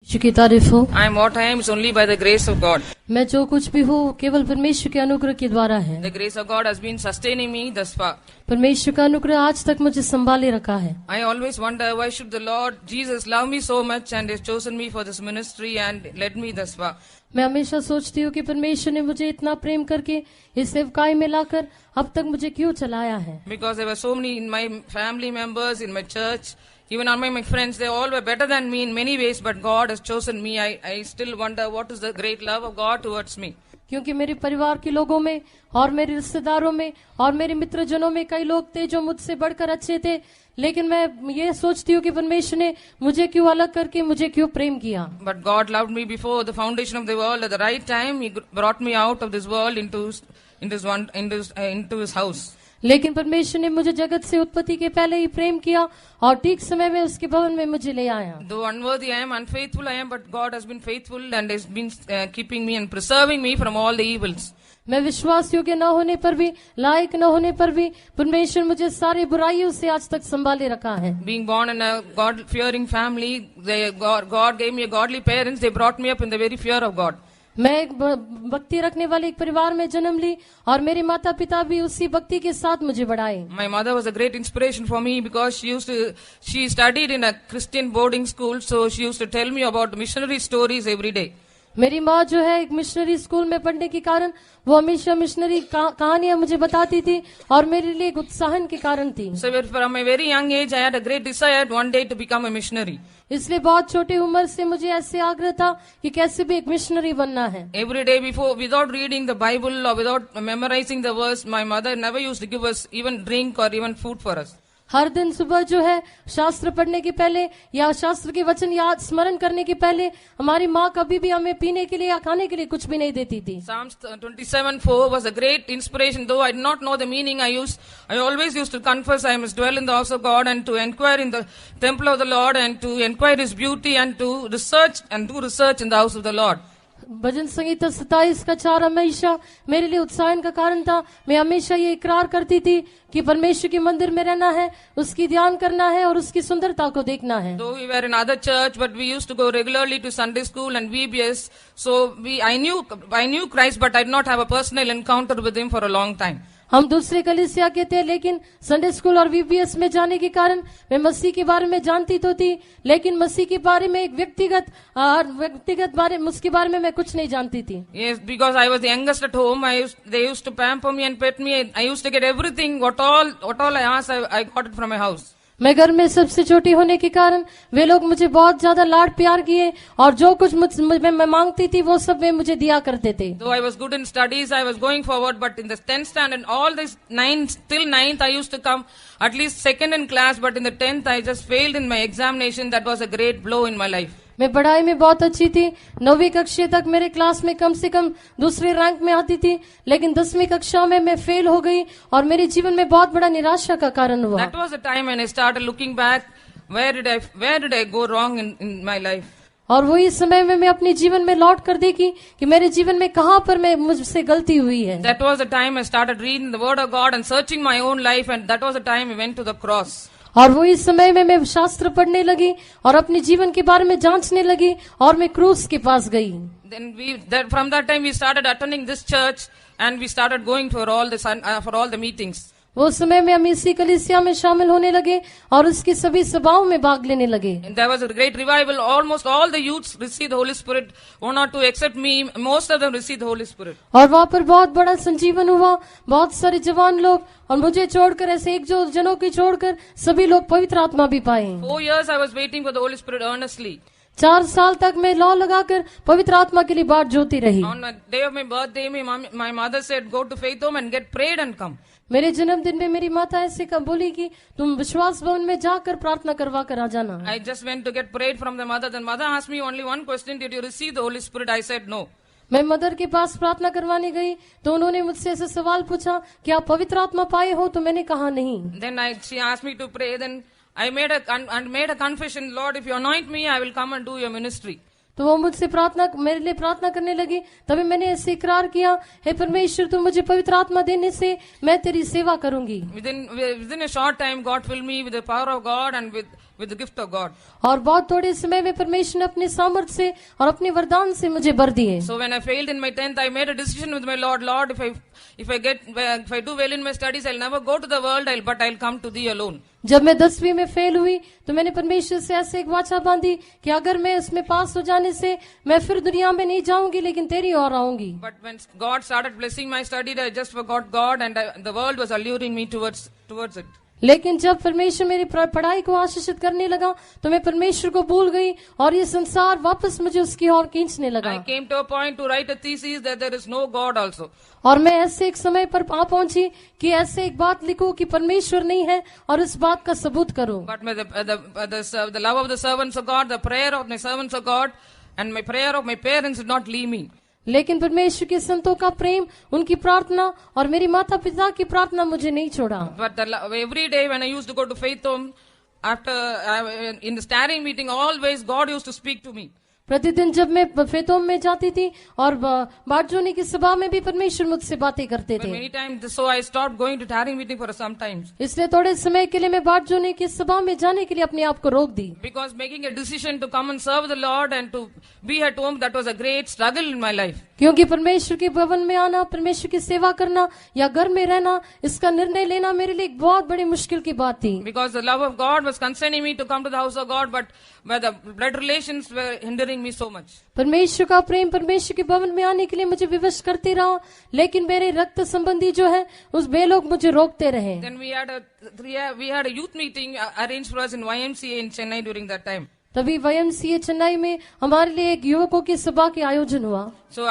परमेश्वर की तारीफ हो। I am what I am is only by the grace of God. मैं जो कुछ भी हूँ केवल परमेश्वर के अनुग्रह के द्वारा है। The grace of God has been sustaining me thus far. परमेश्वर का अनुग्रह आज तक मुझे संभाले रखा है। I always wonder why should the Lord Jesus love me so much and has chosen me for this ministry and led me thus far. मैं हमेशा सोचती हूँ कि परमेश्वर ने मुझे इतना प्रेम करके इस सेवकाई में लाकर अब तक मुझे क्यों चलाया है। Because there were so many in my family members, in my church, even among my friends, they all were better than me in many ways, but God has chosen me. I still wonder what is the great love of God towards me. क्योंकि मेरे परिवार के लोगों में और मेरे रिश्तेदारों में और मेरे मित्रजनों में कई लोग थे जो मुझसे बढ़कर अच्छे थे, लेकिन मैं ये सोचती हूँ कि परमेश्वर ने मुझे क्यों अलग करके मुझे क्यों प्रेम किया। But God loved me before the foundation of the world. At the right time, He brought me out of this world into His house. लेकिन परमेश्वर ने मुझे जगत से उत्पत्ति के पहले ही प्रेम किया और ठीक समय में उसके भवन में मुझे ले आया। Though unworthy I am, unfaithful I am, but God has been faithful and has been keeping me and preserving me from all the evils. मैं विश्वास योग्य न होने पर भी, लायक न होने पर भी परमेश्वर मुझे सारी बुराइयों से आज तक संभाले रखा है। Being born in a God-fearing family, God gave me a godly parents. They brought me up in the very fear of God. मैं एक भक्ति रखने वाले एक परिवार में जन्म ली और मेरे माता पिता भी उसी भक्ति के साथ मुझे बढ़ाए। My mother was a great inspiration for me because she studied in a Christian boarding school, so she used to tell me about missionary stories every day. मेरी माँ जो है एक मिशनरी स्कूल में पढ़ने के कारण वो हमेशा मिशनरी कहानियां मुझे बताती थी और मेरे लिए एक उत्साहन के कारण थी। So from a very young age, I had a great desire one day to become a missionary. इसलिए बहुत छोटी उम्र से मुझे ऐसे आग्रह था कि कैसे भी एक मिशनरी बनना है। Every day without reading the Bible or without memorizing the verse, my mother never used to give us even drink or even food for us. हर दिन सुबह जो है शास्त्र पढ़ने के पहले या शास्त्र के वचन याद स्मरण करने के पहले हमारी माँ कभी भी हमें पीने के लिए या खाने के लिए कुछ भी नहीं देती थी। Psalms 27:4 was a great inspiration. Though I did not know the meaning, I always used to confess I must dwell in the house of God and to inquire in the temple of the Lord and to inquire His beauty and to research in the house of the Lord. भजन संगीता 27 का 4 हमेशा मेरे लिए उत्साहन का कारण था। मैं हमेशा ये इकरार करती थी कि परमेश्वर के मंदिर में रहना है, उसकी ध्यान करना है और उसकी सुंदरता को देखना है। Though we were in other church, but we used to go regularly to Sunday school and VBS. So I knew Christ, but I did not have a personal encounter with Him for a long time. हम दूसरे कलीसिया के थे, लेकिन Sunday school और VBS में जाने के कारण मैं मसीह के बारे में जानती तो थी, लेकिन मसीह के बारे में एक व्यक्तिगत बारे उसके बारे में मैं कुछ नहीं जानती थी। Yes, because I was the youngest at home. They used to pamper me and pet me. I used to get everything. What all I asked, I got it from my house. मैं घर में सबसे छोटी होने के कारण वे लोग मुझे बहुत ज्यादा लाड प्यार किए और जो कुछ मैं मांगती थी वो सब वे मुझे दिया करते थे। Though I was good in studies, I was going forward, but in the 10th standard, all this 9th till 9th, I used to come at least second in class, but in the 10th, I just failed in my examination. That was a great blow in my life. मैं पढ़ाई में बहुत अच्छी थी। 9वीं कक्षा तक मेरे class में कम से कम दूसरे रैंक में आती थी, लेकिन 10वीं कक्षा में मैं फेल हो गई और मेरे जीवन में बहुत बड़ा निराशा का कारण हुआ। That was the time when I started looking back. Where did I go wrong in my life? और वही समय में मैं अपने जीवन में लौट कर देखी कि मेरे जीवन में कहाँ पर मुझसे गलती हुई है। That was the time I started reading the Word of God and searching my own life, and that was the time I went to the cross. और वही समय में मैं शास्त्र पढ़ने लगी और अपने जीवन के बारे में जांचने लगी और मैं क्रूस के पास गई। From that time we started attending this church and we started going for all the meetings. वो समय में हम इसी कलीसिया में शामिल होने लगे और उसकी सभी सभाओं में भाग लेने लगे। There was a great revival. Almost all the youths received the Holy Spirit. One or two except me, most of them received the Holy Spirit. और वहाँ पर बहुत बड़ा संजीवन हुआ। बहुत सारे जवान लोग और मुझे छोड़कर ऐसे एक जो जनों की छोड़कर सभी लोग पवित्र आत्मा भी पाए। 4 years I was waiting for the Holy Spirit earnestly. 4 साल तक मैं लौ लगाकर पवित्र आत्मा के लिए बाट जोती रही। On the day of my birthday, my mother said, "Go to Faith Home and get prayed and come." मेरे जन्मदिन में मेरी माता ऐसे बोली कि तुम विश्वास भवन में जाकर प्रार्थना करवा कर आ जाना। I just went to get prayed from the mother. Then mother asked me only one question: Did you receive the Holy Spirit? I said no. मैं मदर के पास प्रार्थना करवाने गई तो उन्होंने मुझसे ऐसा सवाल पूछा कि आप पवित्र आत्मा पाए हो? तो मैंने कहा नहीं। Then she asked me to pray. Then I made a confession. Lord, if you anoint me, I will come and do your ministry. तो वो मुझसे मेरे लिए प्रार्थना करने लगी। तभी मैंने ऐसे इकरार किया, हे परमेश्वर तुम मुझे पवित्र आत्मा देने से मैं तेरी सेवा करूंगी। Within a short time, God filled me with the power of God and with with the gift of God. और बहुत थोड़े समय में परमेश्वर ने अपने सामर्थ्य से और अपने वरदान से मुझे भर दिए। So when I failed in my 10th, I made a decision with my Lord. Lord, if I do well in my studies, I'll never go to the world, but I'll come to Thee alone. जब मैं 10वीं में fail हुई तो मैंने परमेश्वर से ऐसे एक वाचा बांधी कि अगर मैं उसमें पास हो जाने से मैं फिर दुनिया में नहीं जाऊंगी, लेकिन तेरी ओर आऊंगी। But when God started blessing my study, I just forgot God, and the world was alluring me towards it. लेकिन जब परमेश्वर मेरी पढ़ाई को आशीषित करने लगा तो मैं परमेश्वर को भूल गई और ये संसार वापस मुझे उसकी ओर खींचने लगा। I came to a point to write a thesis that there is no God also. और मैं ऐसे एक समय पर आ पहुंची कि ऐसे एक बात लिखूं कि परमेश्वर नहीं है और इस बात का सबूत करूं। But the love of the servants of God, the prayer of my servants of God, and my prayer of my parents did not leave me. लेकिन परमेश्वर के संतों का प्रेम, उनकी प्रार्थना और मेरी माता पिता की प्रार्थना मुझे नहीं छोड़ा। But every day when I used to go to Faith Home, in the starting meeting, always God used to speak to me. प्रतिदिन जब मैं फेतोम में जाती थी और बाटजोनी की सभा में भी परमेश्वर मुझसे बातें करते थे। Many times, so I stopped going to tarrying meeting for some times. इसलिए थोड़े समय के लिए मैं बाटजोनी की सभा में जाने के लिए अपने आप को रोक दी। Because making a decision to come and serve the Lord and to be at home, that was a great struggle in my life. क्योंकि परमेश्वर के भवन में आना, परमेश्वर की सेवा करना या घर में रहना, इसका निर्णय लेना मेरे लिए एक बहुत बड़ी मुश्किल की बात थी। Because the love of God was constraining me to come to the house of God, but the blood relations were hindering me so much. परमेश्वर का प्रेम परमेश्वर के भवन में आने के लिए मुझे विवश करते रहा, लेकिन मेरे रक्त संबंधी जो है उस वे लोग मुझे रोकते रहे। Then we had a youth meeting arranged for us in YMCA in Chennai during that time. तभी YMCA चेन्नई में हमारे लिए एक युवकों की सभा के आयोजन हुआ। So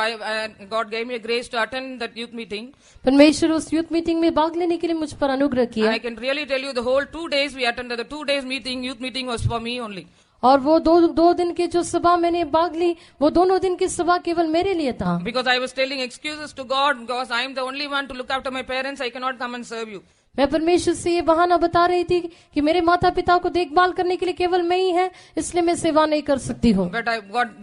God gave me a grace to attend that youth meeting. परमेश्वर उस यूथ मीटिंग में भाग लेने के लिए मुझ पर अनुग्रह किया। I can really tell you the whole 2 days we attended. The 2 days youth meeting was for me only. और वो दो दिन के जो सभा मैंने भाग ली, वो दोनों दिन की सभा केवल मेरे लिए था। Because I was telling excuses to God, because I am the only one to look after my parents, I cannot come and serve you. मैं परमेश्वर से ये बहाना बता रही थी कि मेरे माता पिता को देखभाल करने के लिए केवल मैं ही है, इसलिए मैं सेवा नहीं कर सकती हूँ। But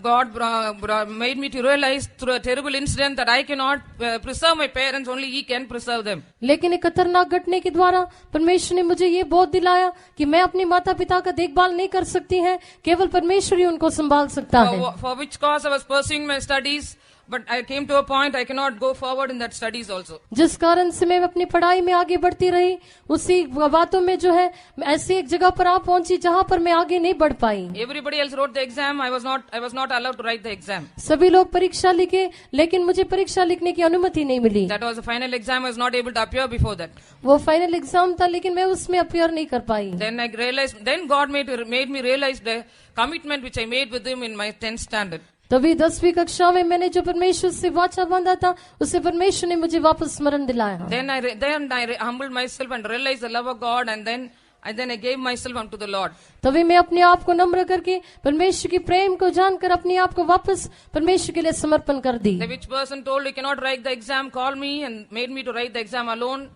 God made me to realize through a terrible incident that I cannot preserve my parents, only He can preserve them. लेकिन एक खतरनाक घटने के द्वारा परमेश्वर ने मुझे ये बोध दिलाया कि मैं अपने माता पिता का देखभाल नहीं कर सकती है, केवल परमेश्वर ही उनको संभाल सकता है। For which cause I was pursuing my studies, but I came to a point I cannot go forward in that studies also. जिस कारण से मैं अपनी पढ़ाई में आगे बढ़ती रही, उसी बातों में जो है ऐसी एक जगह पर आ पहुंची जहां पर मैं आगे नहीं बढ़ पाई। Everybody else wrote the exam, I was not allowed to write the exam. सभी लोग परीक्षा लिखे, लेकिन मुझे परीक्षा लिखने की अनुमति नहीं मिली। That was the final exam, I was not able to appear before that. वो फाइनल एग्जाम था, लेकिन मैं उसमें अपीयर नहीं कर पाई। Then God made me realize the commitment which I made with Him in my 10th standard. तभी 10वीं कक्षा में मैंने जो परमेश्वर से वाचा बांधा था, उससे परमेश्वर ने मुझे वापस स्मरण दिलाया। Then I humbled myself and realized the love of God, and then I gave myself unto the Lord. तभी मैं अपने आप को नम्र करके परमेश्वर की प्रेम को जानकर अपने आप को वापस परमेश्वर के लिए समर्पण कर दी। The which person told you cannot write the exam, called me and made me to write the exam alone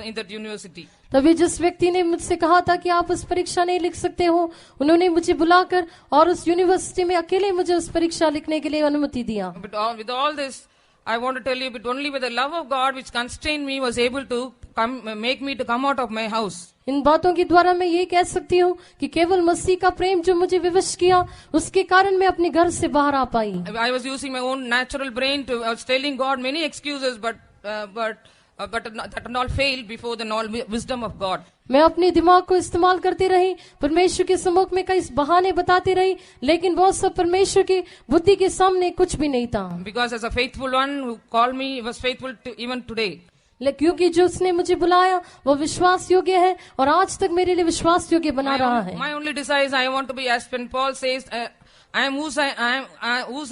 in that university. तभी जिस व्यक्ति ने मुझसे कहा था कि आप उस परीक्षा नहीं लिख सकते हो, उन्होंने मुझे बुलाकर और उस यूनिवर्सिटी में अकेले मुझे उस परीक्षा लिखने के लिए अनुमति दिया। With all this, I want to tell you, but only with the love of God which constrained me was able to make me to come out of my house. इन बातों के द्वारा मैं ये कह सकती हूँ कि केवल मसीह का प्रेम जो मुझे विवश किया, उसके कारण मैं अपने घर से बाहर आ पाई। I was using my own natural brain I was telling God many excuses, but that all failed before the wisdom of God. मैं अपने दिमाग को इस्तेमाल करती रही, परमेश्वर के सम्मुख में कई बहाने बताती रही, लेकिन वो सब परमेश्वर की बुद्धि के सामने कुछ भी नहीं था। Because as a faithful one who called me, he was faithful to even today. क्योंकि जो उसने मुझे बुलाया वो विश्वास योग्य है और आज तक मेरे लिए विश्वास योग्य बना रहा है। My only desire is I want to be, as when Paul says, I am whose I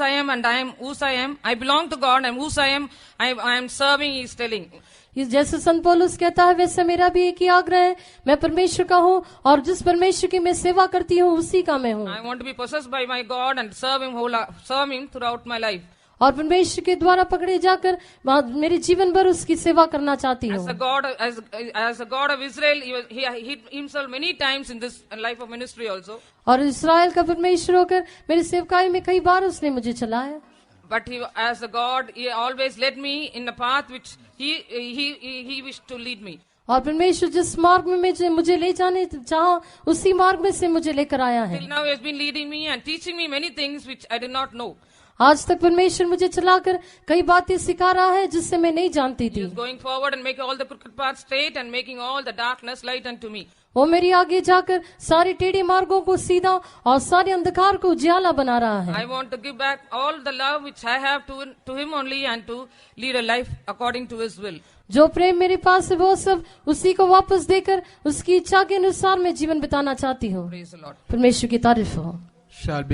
am, and I am whose I am. I belong to God, and whose I am, I am serving. He is telling. जैसे संत पौलुस कहता है, वैसे मेरा भी एक ही आग्रह है, मैं परमेश्वर का हूँ और जिस परमेश्वर की मैं सेवा करती हूँ उसी का मैं हूँ। I want to be possessed by my God and serve Him throughout my life. और परमेश्वर के द्वारा पकड़े जाकर मेरे जीवन भर उसकी सेवा करना चाहती हूँ। As a God of Israel, he hid himself many times in this life of ministry also. और इस्राएल का परमेश्वर होकर मेरी सेवकाई में कई बार उसने मुझे चलाया। But as a God, He always led me in a path which He wished to lead me. और परमेश्वर जिस मार्ग में मुझे ले जाने चाहा, उसी मार्ग में से मुझे लेकर आया है। Till now he has been leading me and teaching me many things which I did not know. आज तक परमेश्वर मुझे चलाकर कई बातें सिखा रहा है जिससे मैं नहीं जानती He थी। is going forward and making all the crooked paths straight and making all the darkness light unto me. वो मेरी आगे जाकर सारे टेढ़े मार्गों को सीधा और सारे अंधकार को उजियाला बना रहा है। I want to give back all the love which I have to him only and to lead a life according to his will. जो प्रेम मेरे पास है वो सब उसी को वापस देकर उसकी इच्छा के अनुसार मैं जीवन बिताना चाहती हूँ। Praise the Lord. परमेश्वर की तारीफ हो। Shall be